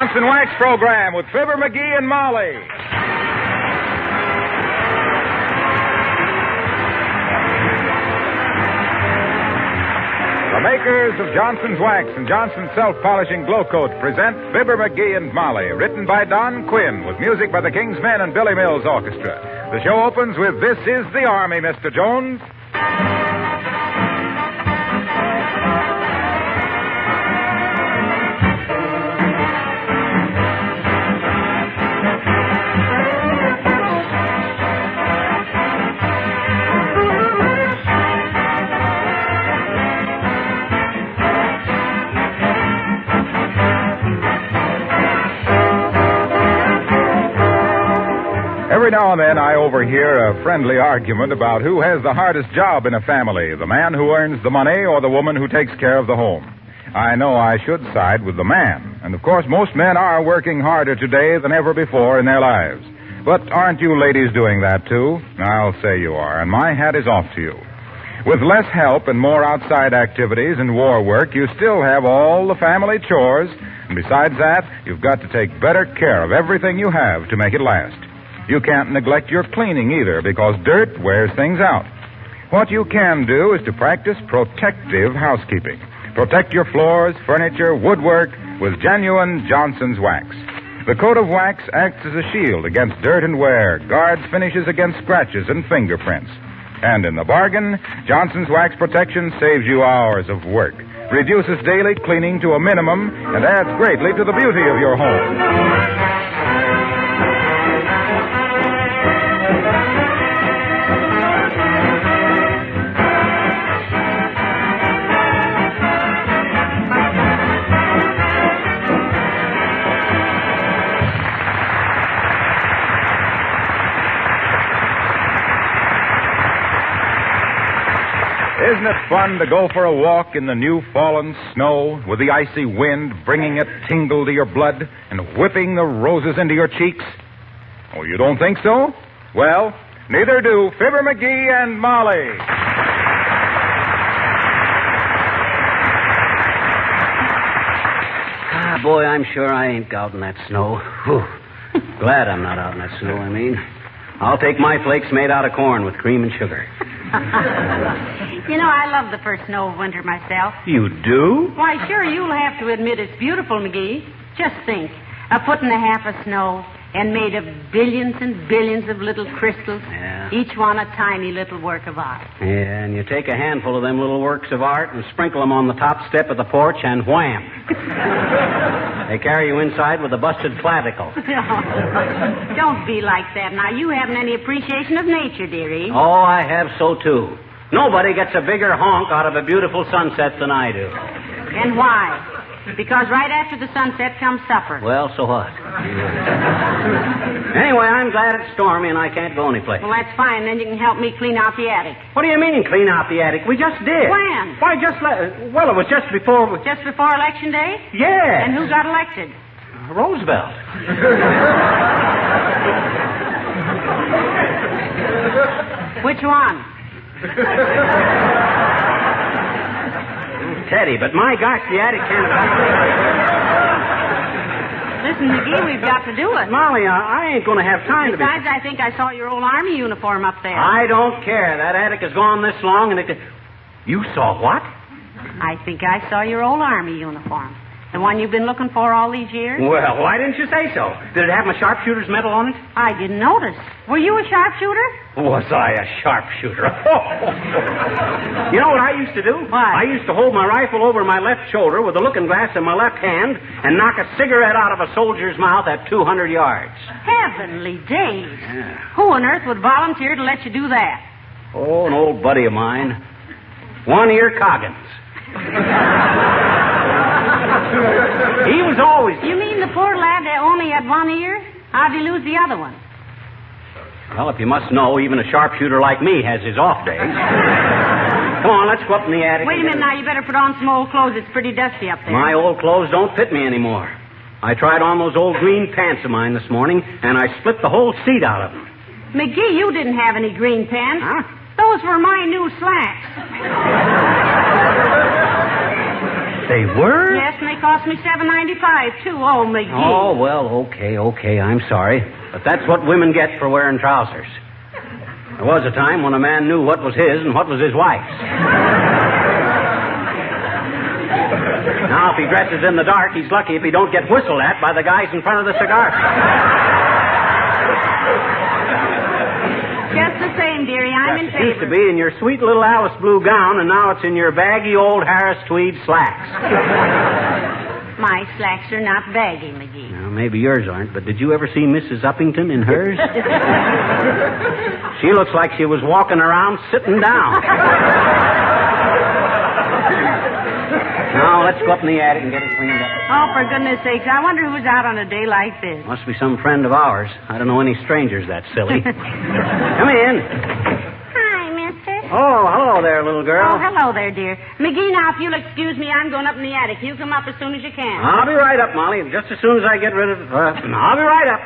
Johnson Wax program with Fibber, McGee, and Molly. The makers of Johnson's Wax and Johnson's Self-Polishing Glow Coat present Fibber, McGee, and Molly, written by Don Quinn, with music by the King's Men and Billy Mills Orchestra. The show opens with This Is the Army, Mr. Jones. Every now and then I overhear a friendly argument about who has the hardest job in a family, the man who earns the money or the woman who takes care of the home. I know I should side with the man, and of course most men are working harder today than ever before in their lives. But aren't you ladies doing that too? I'll say you are, and my hat is off to you. With less help and more outside activities and war work, you still have all the family chores, and besides that, you've got to take better care of everything you have to make it last. You can't neglect your cleaning either, because dirt wears things out. What you can do is to practice protective housekeeping. Protect your floors, furniture, woodwork with genuine Johnson's Wax. The coat of wax acts as a shield against dirt and wear, guards finishes against scratches and fingerprints. And in the bargain, Johnson's Wax protection saves you hours of work, reduces daily cleaning to a minimum, and adds greatly to the beauty of your home. Isn't it fun to go for a walk in the new fallen snow with the icy wind bringing a tingle to your blood and whipping the roses into your cheeks? Oh, you don't think so? Well, neither do Fibber, McGee, and Molly. Ah, boy, I'm sure I ain't out in that snow. Whew. Glad I'm not out in that snow, I mean. I'll take my flakes made out of corn with cream and sugar. You know, I love the first snow of winter myself. You do? Why, sure, you'll have to admit it's beautiful, McGee. Just think, 1.5 feet of snow and made of billions and billions of little crystals, each one a tiny little work of art. Yeah, and you take a handful of them little works of art and sprinkle them on the top step of the porch, and wham! They carry you inside with a busted clavicle. No, don't be like that. Now, you haven't any appreciation of nature, dearie. Oh, I have so, too. Nobody gets a bigger honk out of a beautiful sunset than I do. And why? Because right after the sunset comes supper. Well, so what? Anyway, I'm glad it's stormy and I can't go anyplace. Well, that's fine. Then you can help me clean out the attic. What do you mean, clean out the attic? We just did. When? Why, well, it was just before... Just before Election Day? Yeah. And who got elected? Roosevelt. Which one? Teddy, but my gosh, the attic can't... Listen, McGee, we've got to do it. Molly, I ain't going to have time Besides, I think I saw your old Army uniform up there. I don't care. That attic has gone this long, and it... You saw what? I think I saw your old Army uniform. The one you've been looking for all these years? Well, why didn't you say so? Did it have my sharpshooter's medal on it? I didn't notice. Were you a sharpshooter? Was I a sharpshooter? You know what I used to do? What? I used to hold my rifle over my left shoulder with a looking glass in my left hand and knock a cigarette out of a soldier's mouth at 200 yards. Heavenly days. Yeah. Who on earth would volunteer to let you do that? Oh, an old buddy of mine. One-ear Coggins. He was always... You mean the poor lad that only had one ear? How'd he lose the other one? Well, if you must know, even a sharpshooter like me has his off days. Come on, let's go up in the attic. Wait a minute now. You better put on some old clothes. It's pretty dusty up there. My old clothes don't fit me anymore. I tried on those old green pants of mine this morning, and I split the whole seat out of them. McGee, you didn't have any green pants. Huh? Those were my new slacks. They were? Yes, and they cost me $7.95 too. Oh, McGee. Oh, well, okay. I'm sorry. But that's what women get for wearing trousers. There was a time when a man knew what was his and what was his wife's. Now, if he dresses in the dark, he's lucky if he don't get whistled at by the guys in front of the cigar shop. Just the same, dearie. I'm in favor. It used to be in your sweet little Alice blue gown, and now it's in your baggy old Harris tweed slacks. My slacks are not baggy, McGee. Now, maybe yours aren't, but did you ever see Mrs. Uppington in hers? She looks like she was walking around sitting down. Now, let's go up in the attic and get it cleaned up. Oh, for goodness sakes, I wonder who's out on a day like this. Must be some friend of ours. I don't know any strangers that silly. Come in. Hi, mister. Oh, hello there, little girl. Oh, hello there, dear. McGee, now, if you'll excuse me, I'm going up in the attic. You come up as soon as you can. I'll be right up, Molly. Just as soon as I get rid of... I'll be right up.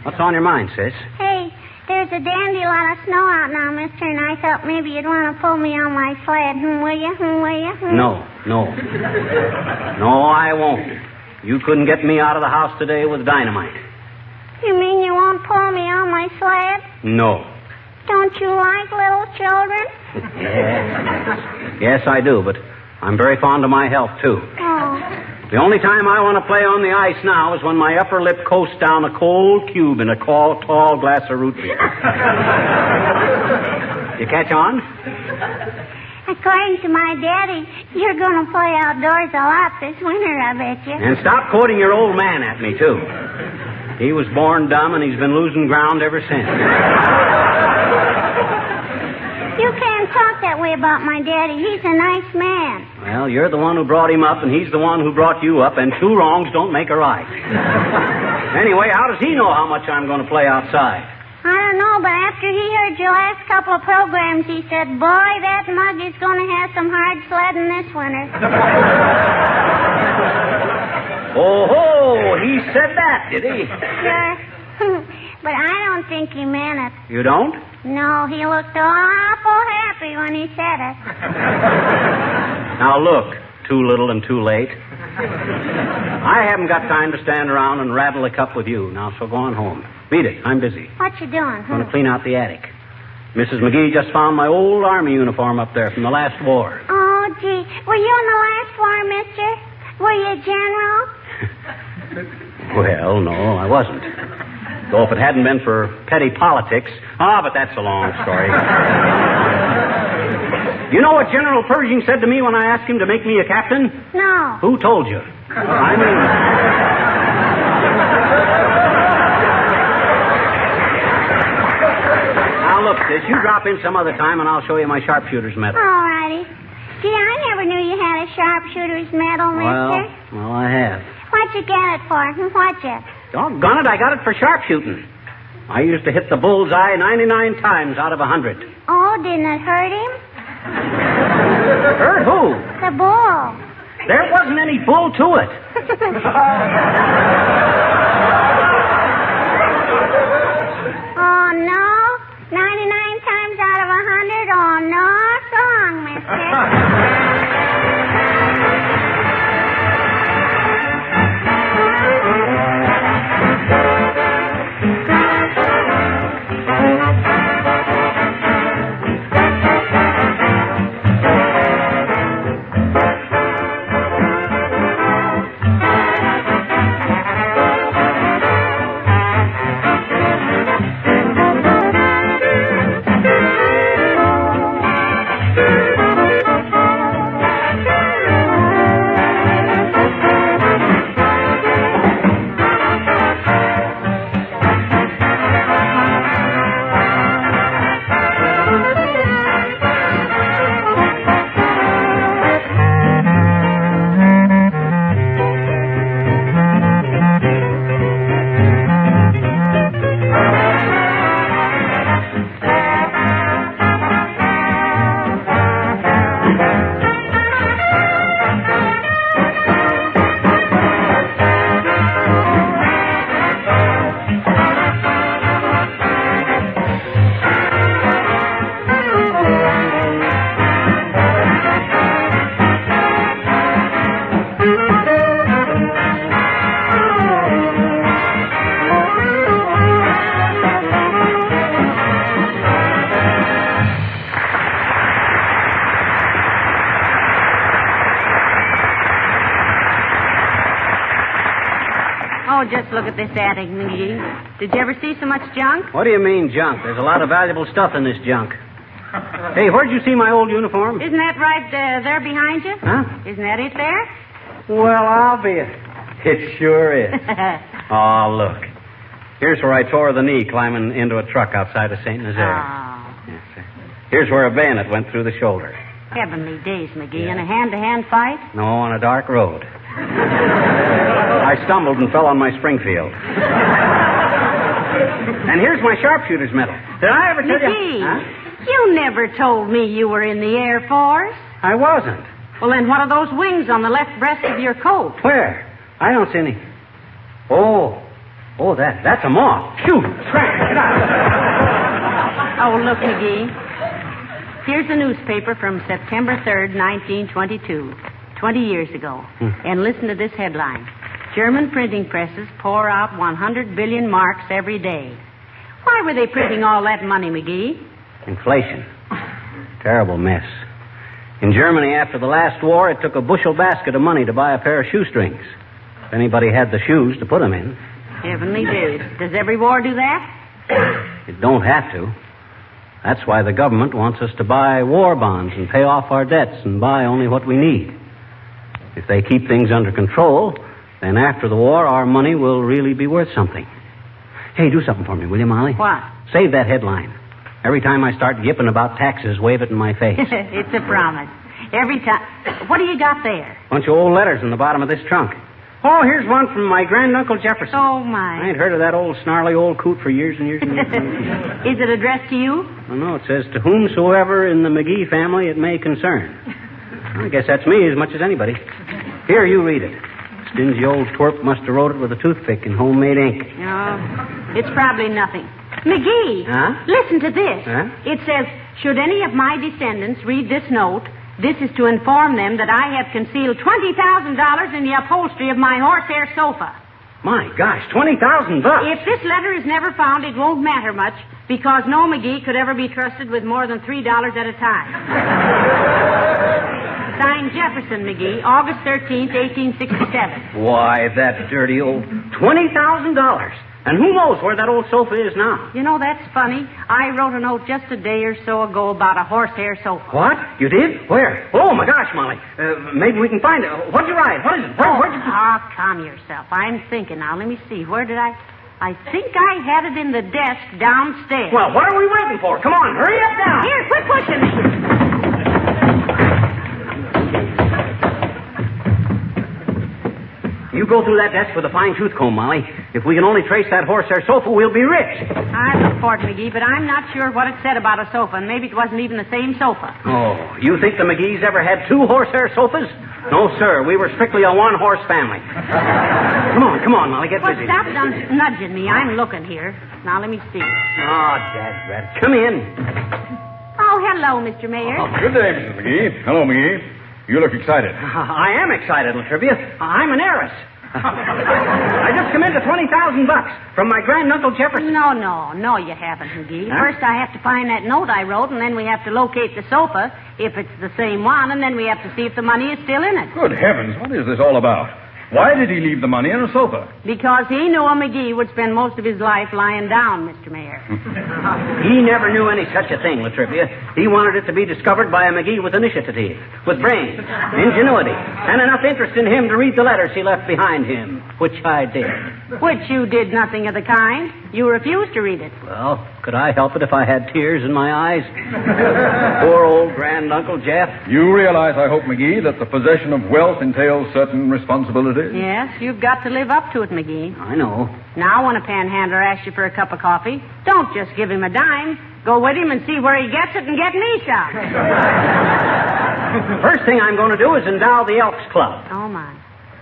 What's on your mind, sis? Hey, there's a dandy lot of snow out now, mister, and I thought maybe you'd want to pull me on my sled. Will you? No. No, I won't. You couldn't get me out of the house today with dynamite. You mean you won't pull me on my sled? No. Don't you like little children? Yes, I do, but I'm very fond of my health, too. Oh. The only time I want to play on the ice now is when my upper lip coasts down a cold cube in a tall glass of root beer. You catch on? According to my daddy, you're going to play outdoors a lot this winter, I bet you. And stop quoting your old man at me, too. He was born dumb, and he's been losing ground ever since. You can't talk that way about my daddy. He's a nice man. Well, you're the one who brought him up, and he's the one who brought you up, and two wrongs don't make a right. Anyway, how does he know how much I'm going to play outside? I don't know, but after he heard your last couple of programs, he said, boy, that mug is going to have some hard sledding this winter. Oh, he said that, did he? Sure. But I don't think he meant it. You don't? No, he looked awful happy when he said it. Now, look, too little and too late. I haven't got time to stand around and rattle a cup with you. Now, so go on home. Beat it. I'm busy. What you doing? I'm going to clean out the attic. Mrs. McGee just found my old Army uniform up there from the last war. Oh, gee. Were you in the last war, mister? Were you a general? Well, no, I wasn't. Though if it hadn't been for petty politics... but that's a long story. You know what General Pershing said to me when I asked him to make me a captain? No. Who told you? I mean... Now, look, sis, you drop in some other time, and I'll show you my sharpshooter's medal. All righty. Gee, I never knew you had a sharpshooter's medal, mister. Well, I have. What'd you get it for? What'd you? Doggone it, I got it for sharpshooting. I used to hit the bullseye 99 times out of 100. Oh, didn't it hurt him? Hurt who? The bull. There wasn't any bull to it. Oh, no? 99 times out of 100? Oh, no. So long, mister. Oh, just look at this attic, McGee. Did you ever see so much junk? What do you mean, junk? There's a lot of valuable stuff in this junk. Hey, where'd you see my old uniform? Isn't that right there behind you? Huh? Isn't that it there? Well, I'll be it. It sure is. Oh, look. Here's where I tore the knee climbing into a truck outside of St. Nazaire. Oh. Yes, sir. Here's where a bayonet went through the shoulder. Heavenly days, McGee. In a hand-to-hand fight? No, on a dark road. I stumbled and fell on my Springfield. And here's my sharpshooter's medal. Did I ever tell McGee, you? Huh? you never told me you were in the Air Force. I wasn't. Well, then what are those wings on the left breast of your coat? Where? I don't see any. Oh, that's a moth. Shoot! Scratch! Get out! Oh, look, McGee. Here's a newspaper from September 3rd, 1922, 20 years ago. And listen to this headline. German printing presses pour out 100 billion marks every day. Why were they printing all that money, McGee? Inflation. Terrible mess. In Germany, after the last war, it took a bushel basket of money to buy a pair of shoestrings. If anybody had the shoes to put them in. Heavenly days. Does every war do that? It don't have to. That's why the government wants us to buy war bonds and pay off our debts and buy only what we need. If they keep things under control, then after the war, our money will really be worth something. Hey, do something for me, will you, Molly? What? Save that headline. Every time I start yipping about taxes, wave it in my face. It's a promise. Every time. What do you got there? Bunch of old letters in the bottom of this trunk. Oh, here's one from my granduncle Jefferson. Oh, my. I ain't heard of that old snarly old coot for years and years and years. Is it addressed to you? Oh, no, it says, to whomsoever in the McGee family it may concern. I guess that's me as much as anybody. Here, you read it. Stingy old twerp must have wrote it with a toothpick in homemade ink. No, it's probably nothing. McGee, listen to this. Huh? It says, should any of my descendants read this note, this is to inform them that I have concealed $20,000 in the upholstery of my horsehair sofa. My gosh, $20,000. If this letter is never found, it won't matter much, because no McGee could ever be trusted with more than $3 at a time. Signed Jefferson McGee, August 13th, 1867. Why, that dirty old $20,000. And who knows where that old sofa is now? You know, that's funny. I wrote a note just a day or so ago about a horsehair sofa. What? You did? Where? Oh, my gosh, Molly. Maybe we can find it. What'd you write? What is it? Where'd you... Calm yourself. I'm thinking now. Let me see. Where did I think I had it in the desk downstairs. Well, what are we waiting for? Come on, hurry up now. Here, quit pushing me. You go through that desk with a fine-tooth comb, Molly. If we can only trace that horsehair sofa, we'll be rich. I look for it, McGee, but I'm not sure what it said about a sofa, and maybe it wasn't even the same sofa. Oh, you think the McGees ever had two horsehair sofas? No, sir. We were strictly a one-horse family. Come on, Molly, get busy. Stop nudging me. I'm looking here. Now, let me see. Oh, dadrat. Come in. Oh, hello, Mr. Mayor. Oh, good day, Mrs. McGee. Hello, McGee. You look excited. I am excited, LaTrivia. I'm an heiress. I just come into $20,000 from my granduncle Jefferson. No, you haven't, McGee. Huh? First, I have to find that note I wrote, and then we have to locate the sofa, if it's the same one, and then we have to see if the money is still in it. Good heavens, what is this all about? Why did he leave the money in a sofa? Because he knew a McGee would spend most of his life lying down, Mr. Mayor. He never knew any such a thing, LaTrivia. He wanted it to be discovered by a McGee with initiative, with brains, ingenuity, and enough interest in him to read the letters he left behind him, which I did. Which you did nothing of the kind. You refused to read it. Well, could I help it if I had tears in my eyes? Poor old granduncle Jeff. You realize, I hope, McGee, that the possession of wealth entails certain responsibilities? Yes, you've got to live up to it, McGee. I know. Now, when a panhandler asks you for a cup of coffee, don't just give him a dime. Go with him and see where he gets it and get me some. First thing I'm going to do is endow the Elks Club. Oh, my.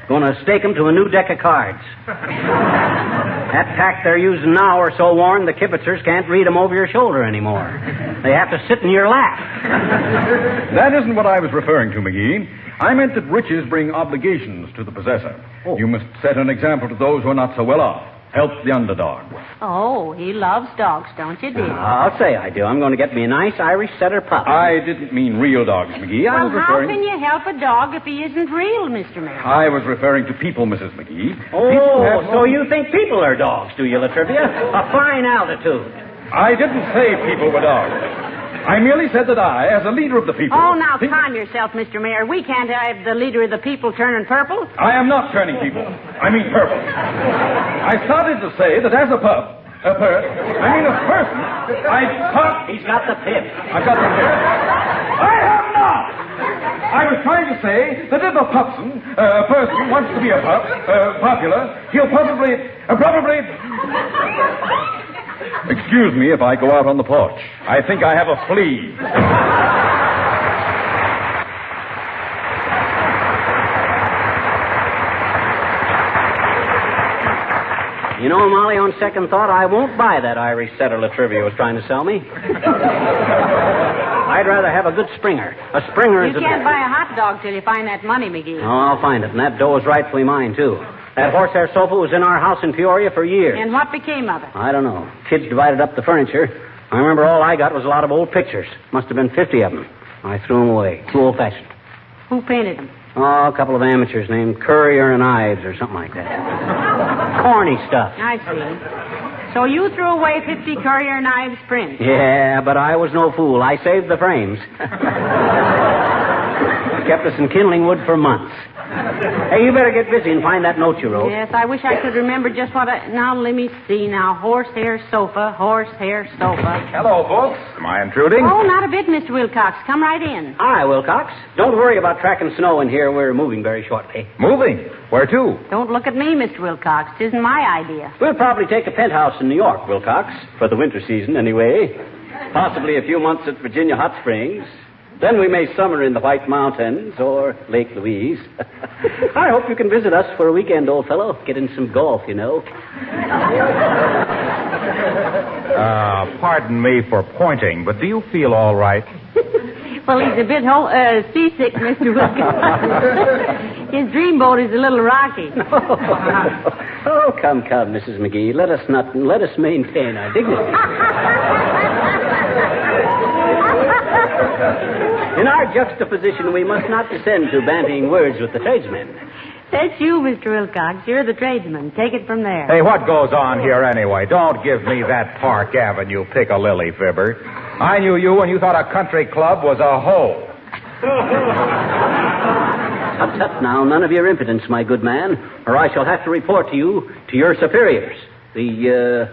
Going to stake them to a new deck of cards. That pack they're using now are so worn the kibitzers can't read them over your shoulder anymore. They have to sit in your lap. That isn't what I was referring to, McGee. I meant that riches bring obligations to the possessor. Oh. You must set an example to those who are not so well off. Help the underdog. Oh, he loves dogs, don't you, dear? I'll say I do. I'm going to get me a nice Irish setter pup. I didn't mean real dogs, McGee. I Well, was how referring... can you help a dog if he isn't real, Mr. Mayor? I was referring to people, Mrs. McGee. Oh, so you think people are dogs, do you, LaTrivia? A fine altitude. I didn't say people were dogs. I merely said that I, as a leader of the people... Oh, now calm yourself, Mr. Mayor. We can't have the leader of the people turning purple. I am not turning people. I mean purple. I started to say that as a person, I thought... He's got the pip. I've got the pip. I have not! I was trying to say that if a person wants to be a popular, he'll probably... Excuse me if I go out on the porch. I think I have a flea. You know, Molly, on second thought, I won't buy that Irish setter LaTrivia was trying to sell me. I'd rather have a good Springer. A Springer is You can't buy a hot dog till you find that money, McGee. Oh, I'll find it, and that dough is rightfully mine, too. That horsehair sofa was in our house in Peoria for years. And what became of it? I don't know. Kids divided up the furniture. I remember all I got was a lot of old pictures. Must have been 50 of them. I threw them away. Too old-fashioned. Who painted them? Oh, a couple of amateurs named Courier and Ives or something like that. Corny stuff. I see. So you threw away 50 Courier Knives prints? Yeah, but I was no fool. I saved the frames. Kept us in kindling wood for months. Hey, you better get busy and find that note you wrote. Yes, I wish I could remember just what Now, let me see now. Horsehair sofa. Hello, folks. Am I intruding? Oh, not a bit, Mr. Wilcox. Come right in. Hi, Wilcox. Don't worry about tracking snow in here. We're moving very shortly. Moving? Where to? Don't look at me, Mr. Wilcox. It isn't my idea. We'll probably take a penthouse in New York, Wilcox, for the winter season anyway. Possibly a few months at Virginia Hot Springs. Then we may summer in the White Mountains or Lake Louise. I hope you can visit us for a weekend, old fellow. Get in some golf, you know. Pardon me for pointing, but do you feel all right? Well, he's a bit seasick, Mr. Wilcox. His dreamboat is a little rocky. Oh, come, Mrs. McGee. Let us maintain our dignity. In our juxtaposition, we must not descend to bandying words with the tradesmen. That's you, Mr. Wilcox. You're the tradesman. Take it from there. Hey, what goes on here anyway? Don't give me that Park Avenue piccalilli, Fibber. I knew you when you thought a country club was a hole. Tut, now, none of your impudence, my good man, or I shall have to report to you to your superiors. The,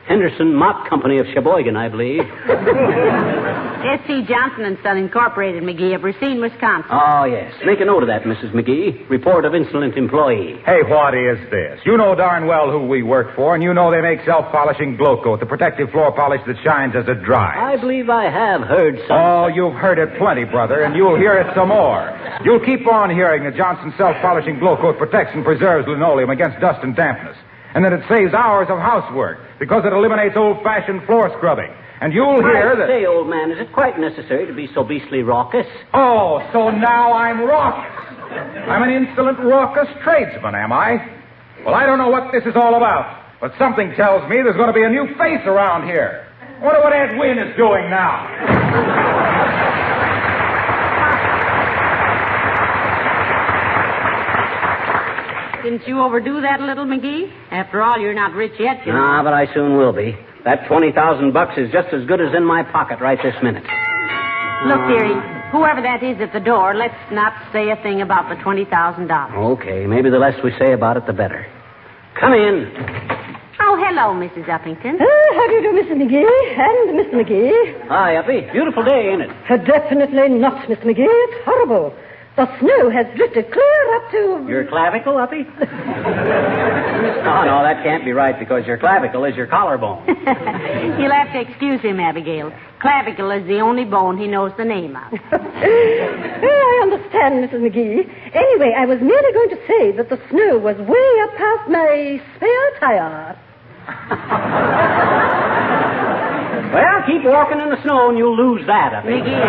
Henderson Mott Company of Sheboygan, I believe. S.C. Johnson & Son Incorporated, McGee, of Racine, Wisconsin. Oh, yes. Make a note of that, Mrs. McGee. Report of insolent employee. Hey, what is this? You know darn well who we work for, and you know they make self-polishing glow coat, the protective floor polish that shines as it dries. I believe I have heard some. Oh, you've heard it plenty, brother, and you'll hear it some more. You'll keep on hearing that Johnson self-polishing glow coat protects and preserves linoleum against dust and dampness, and that it saves hours of housework because it eliminates old-fashioned floor scrubbing. And you'll hear that... Say, old man, is it quite necessary to be so beastly raucous? Oh, so now I'm raucous. I'm an insolent, raucous tradesman, am I? Well, I don't know what this is all about, but something tells me there's going to be a new face around here. I wonder what Ed Wynn is doing now. Didn't you overdo that a little, McGee? After all, you're not rich yet, you know. Ah, but I soon will be. That $20,000 is just as good as in my pocket right this minute. Look, dearie, whoever that is at the door, let's not say a thing about the $20,000. Okay, maybe the less we say about it, the better. Come in. Oh, hello, Mrs. Uppington. How do you do, Mrs. McGee and Mr. McGee? Hi, Uppy. Beautiful day, ain't it? Definitely not, Mr. McGee. It's horrible. The snow has drifted clear up to... Your clavicle, Uppy? No, that can't be right because your clavicle is your collarbone. You'll have to excuse him, Abigail. Clavicle is the only bone he knows the name of. I understand, Mrs. McGee. Anyway, I was merely going to say that the snow was way up past my spare tire. Well, keep walking in the snow and you'll lose that, Uppy. McGee.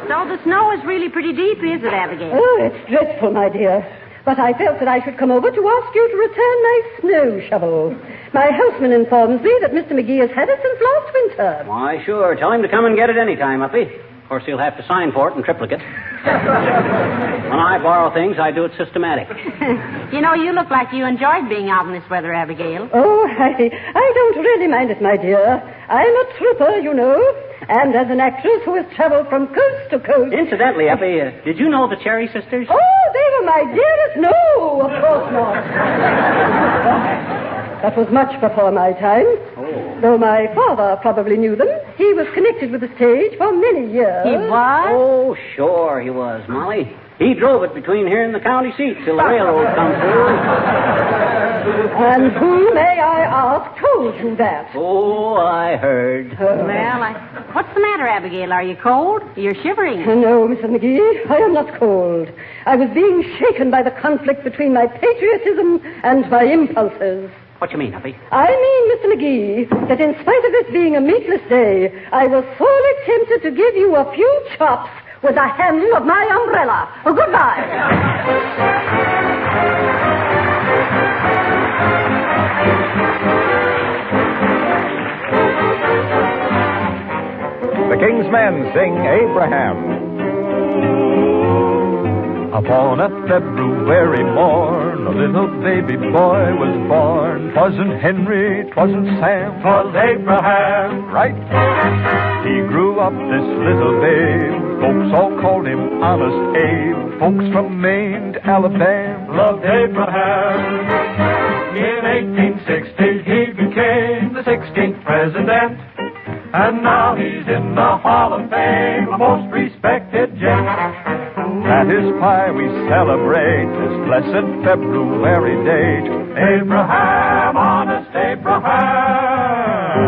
So the snow is really pretty deep, is it, Abigail? Oh, it's dreadful, my dear. but I felt that I should come over to ask you to return my snow shovel. My houseman informs me that Mr. McGee has had it since last winter. Why, sure. Tell him to come and get it any time, Uppy. Of course, he'll have to sign for it in triplicate. When I borrow things, I do it systematic. You know, you look like you enjoyed being out in this weather, Abigail. Oh, I don't really mind it, my dear. I'm a trooper, you know, and as an actress who has traveled from coast to coast. Incidentally, Uppy, did you know the Cherry Sisters? Oh, they were my dearest. No, of course not. That was much before my time. Oh. Though my father probably knew them. He was connected with the stage for many years. He was? Oh, sure he was, Molly. He drove it between here and the county seat till the railroad come through. And who, may I ask, told you that? Oh, I heard. Well, what's the matter, Abigail? Are you cold? You're shivering. No, Mrs. McGee, I am not cold. I was being shaken by the conflict between my patriotism and my impulses. What you mean, Uppy? I mean, Mr. McGee, that in spite of this being a meatless day, I was sorely tempted to give you a few chops with the handle of my umbrella. Oh, goodbye. The King's Men sing Abraham. Upon a February morn, a little baby boy was born. 'Twasn't Henry, 'twasn't Sam, 'twas Abraham, right? He grew up this little babe, folks all called him Honest Abe. Folks from Maine to Alabama loved Abraham. In 1860 he became the 16th president, and now he's in the Hall of Fame, a most respected gent. At his pie we celebrate this blessed February date. Abraham, honest Abraham.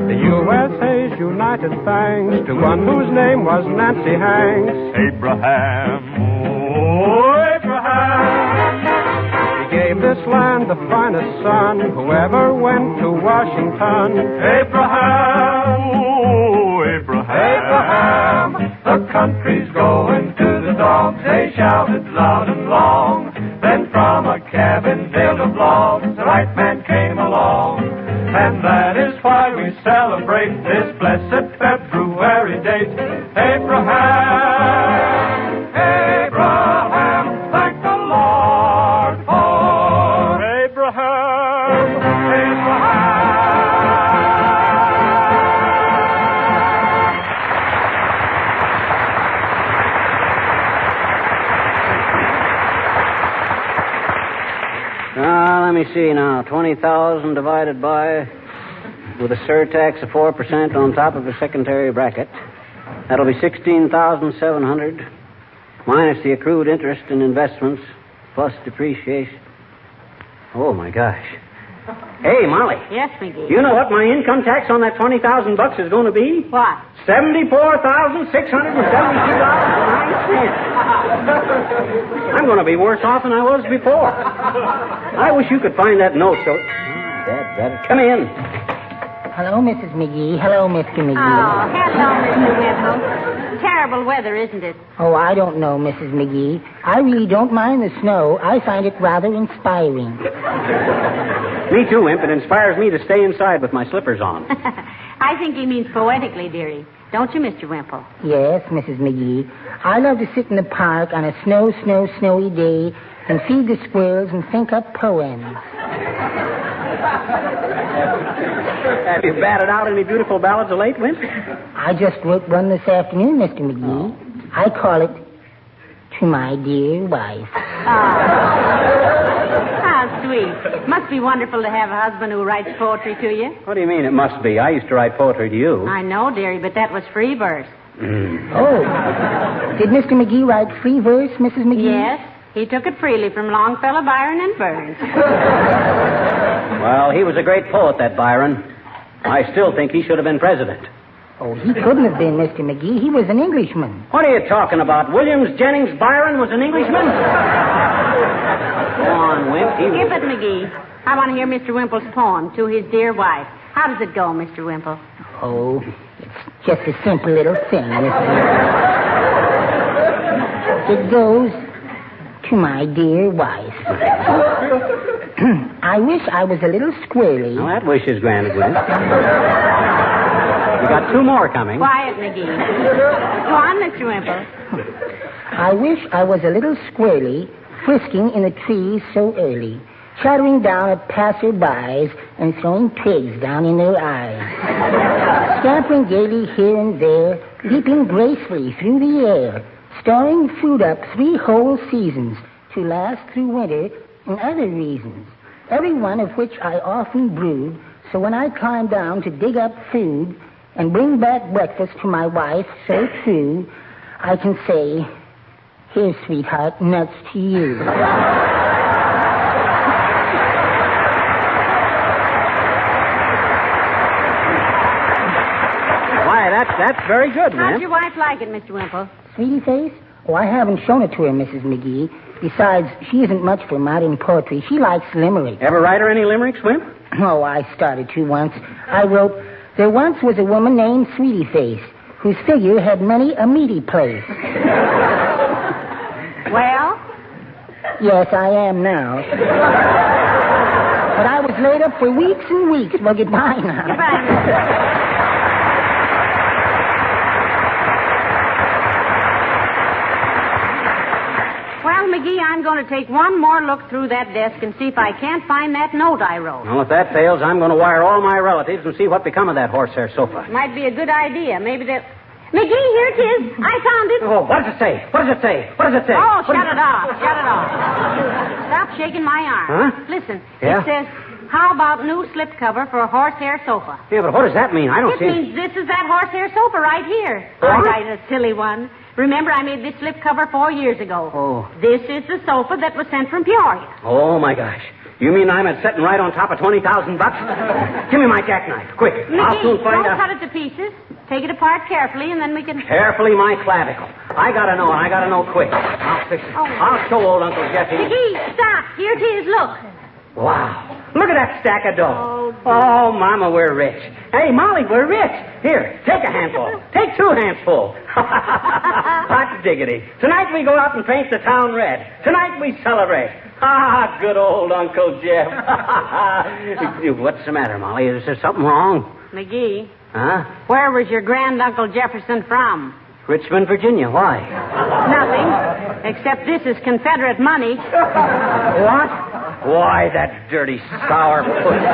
The USA's united thanks to one whose name was Nancy Hanks. Abraham, oh Abraham. He gave this land the finest son who ever went to Washington. Abraham, oh Abraham. Abraham. The country's going to the dogs, they shouted loud and long. Then from a cabin built of logs, the right man came along. And that is why we celebrate this blessed February date. Abraham, Abraham, thank the Lord for Abraham, Abraham. Let me see now. 20,000 divided by, with a surtax of 4% on top of a secondary bracket. That'll be 16,700 minus the accrued interest in investments plus depreciation. Oh, my gosh. Hey, Molly. Yes, McGee. You know what my income tax on that $20,000 is going to be? What? $74,672.09. I'm going to be worse off than I was before. I wish you could find that note so... Dad, come in. Hello, Mrs. McGee. Hello, Mr. McGee. Oh, hello, Mr. Wimple. Terrible weather, isn't it? Oh, I don't know, Mrs. McGee. I really don't mind the snow. I find it rather inspiring. Me too, Imp. It inspires me to stay inside with my slippers on. I think he means poetically, dearie. Don't you, Mr. Wimple? Yes, Mrs. McGee. I love to sit in the park on a snowy day and feed the squirrels and think up poems. Have you batted out any beautiful ballads of late, Wimp? I just wrote one this afternoon, Mr. McGee. I call it To My Dear Wife. How sweet. Must be wonderful to have a husband who writes poetry to you. What do you mean it must be? I used to write poetry to you. I know, dearie, but that was free verse. Oh. Did Mr. McGee write free verse, Mrs. McGee? Yes. He took it freely from Longfellow, Byron, and Burns. Well, he was a great poet, that Byron. I still think he should have been president. Oh, he couldn't have been, Mr. McGee. He was an Englishman. What are you talking about? Williams Jennings Byron was an Englishman? Go on, Wimp. Skip it, McGee. I want to hear Mr. Wimple's poem, To His Dear Wife. How does it go, Mr. Wimple? Oh, it's just a simple little thing, Mr. It goes, to my dear wife. I wish I was a little squirrely. Well, that wish is granted, Gwen. You got 2 more coming. Quiet, McGee. Go on, Mr. Wimple. I wish I was a little squirrely, frisking in the trees so early, chattering down at passer-bys and throwing twigs down in their eyes, scampering gaily here and there, leaping gracefully through the air, storing food up 3 whole seasons to last through winter and other reasons, every one of which I often brood, so when I climb down to dig up food and bring back breakfast to my wife so true, I can say, "Here, sweetheart, nuts to you." Why, that's very good, How'd man. your wife like it, Mr. Wimple? Sweetie face? Oh, I haven't shown it to her, Mrs. McGee. Besides, she isn't much for modern poetry. She likes limerick. Ever write her any limericks, Wimp? Oh, I started to once. I wrote, "There once was a woman named Sweetie Face, whose figure had many a meaty place." Well? Yes, I am now. But I was laid up for weeks and weeks. Well, goodbye now. Goodbye. Well, McGee, I'm going to take one more look through that desk and see if I can't find that note I wrote. Well, if that fails, I'm going to wire all my relatives and see what become of that horsehair sofa. Might be a good idea. Maybe they'll... McGee, here it is. I found it. Oh, what does it say? What does it say? What does it say? Oh, shut it off. Shut it off. Stop shaking my arm. Huh? Listen. Yeah? It says, how about new slipcover for a horsehair sofa? Yeah, but what does that mean? I don't It see means this is that horsehair sofa right here. What? All right, a silly one. Remember, I made this slipcover 4 years ago. Oh. This is the sofa that was sent from Peoria. Oh, my gosh. You mean I'm sitting right on top of $20,000? Give me my jackknife, quick. I'll McGee, soon find don't out. cut it to pieces. Take it apart carefully, and then we can... Carefully, my clavicle. I gotta know quick. I'll fix it. Oh. I'll show old Uncle Jeffy. McGee, stop. Here it is. Look. Wow. Look at that stack of dough. Oh, Oh, Mama, we're rich. Hey, Molly, we're rich. Here, take a handful. Take 2 handfuls. Hot diggity. Tonight we go out and paint the town red. Tonight we celebrate. Ah, good old Uncle Jeff. What's the matter, Molly? Is there something wrong? McGee, Huh? where was your grand-uncle Jefferson from? Richmond, Virginia. Why? Nothing, except this is Confederate money. What? Why, that dirty sourpuss.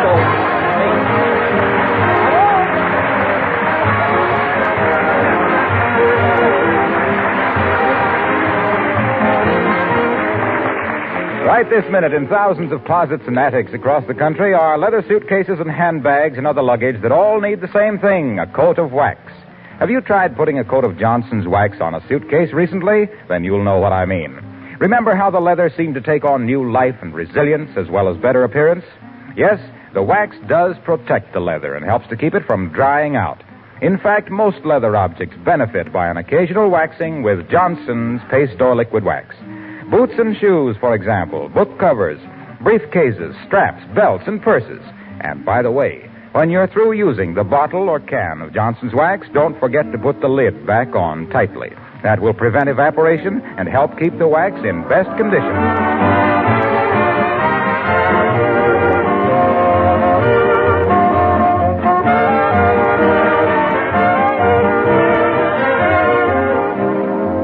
Right this minute, in thousands of closets and attics across the country are leather suitcases and handbags and other luggage that all need the same thing, a coat of wax. Have you tried putting a coat of Johnson's wax on a suitcase recently? Then you'll know what I mean. Remember how the leather seemed to take on new life and resilience as well as better appearance? Yes, the wax does protect the leather and helps to keep it from drying out. In fact, most leather objects benefit by an occasional waxing with Johnson's paste or liquid wax. Boots and shoes, for example, book covers, briefcases, straps, belts, and purses. And by the way, when you're through using the bottle or can of Johnson's wax, don't forget to put the lid back on tightly. That will prevent evaporation and help keep the wax in best condition.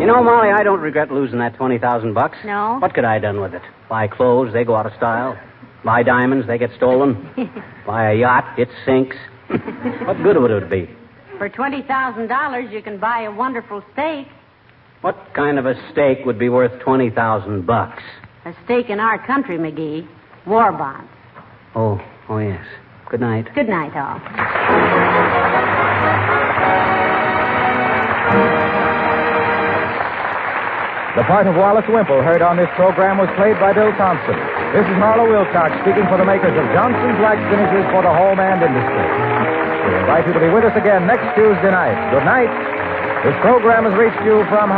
You know, Molly, I don't regret losing that $20,000. No? What could I have done with it? Buy clothes, they go out of style. Buy diamonds, they get stolen. Buy a yacht, it sinks. What good would it be? For $20,000, you can buy a wonderful steak. What kind of a steak would be worth $20,000? A steak in our country, McGee. War bonds. Oh, yes. Good night. Good night, all. The part of Wallace Wimple heard on this program was played by Bill Thompson. This is Marla Wilcox speaking for the makers of Johnson's Wax Finishes for the home and industry. We invite you to be with us again next Tuesday night. Good night. This program has reached you from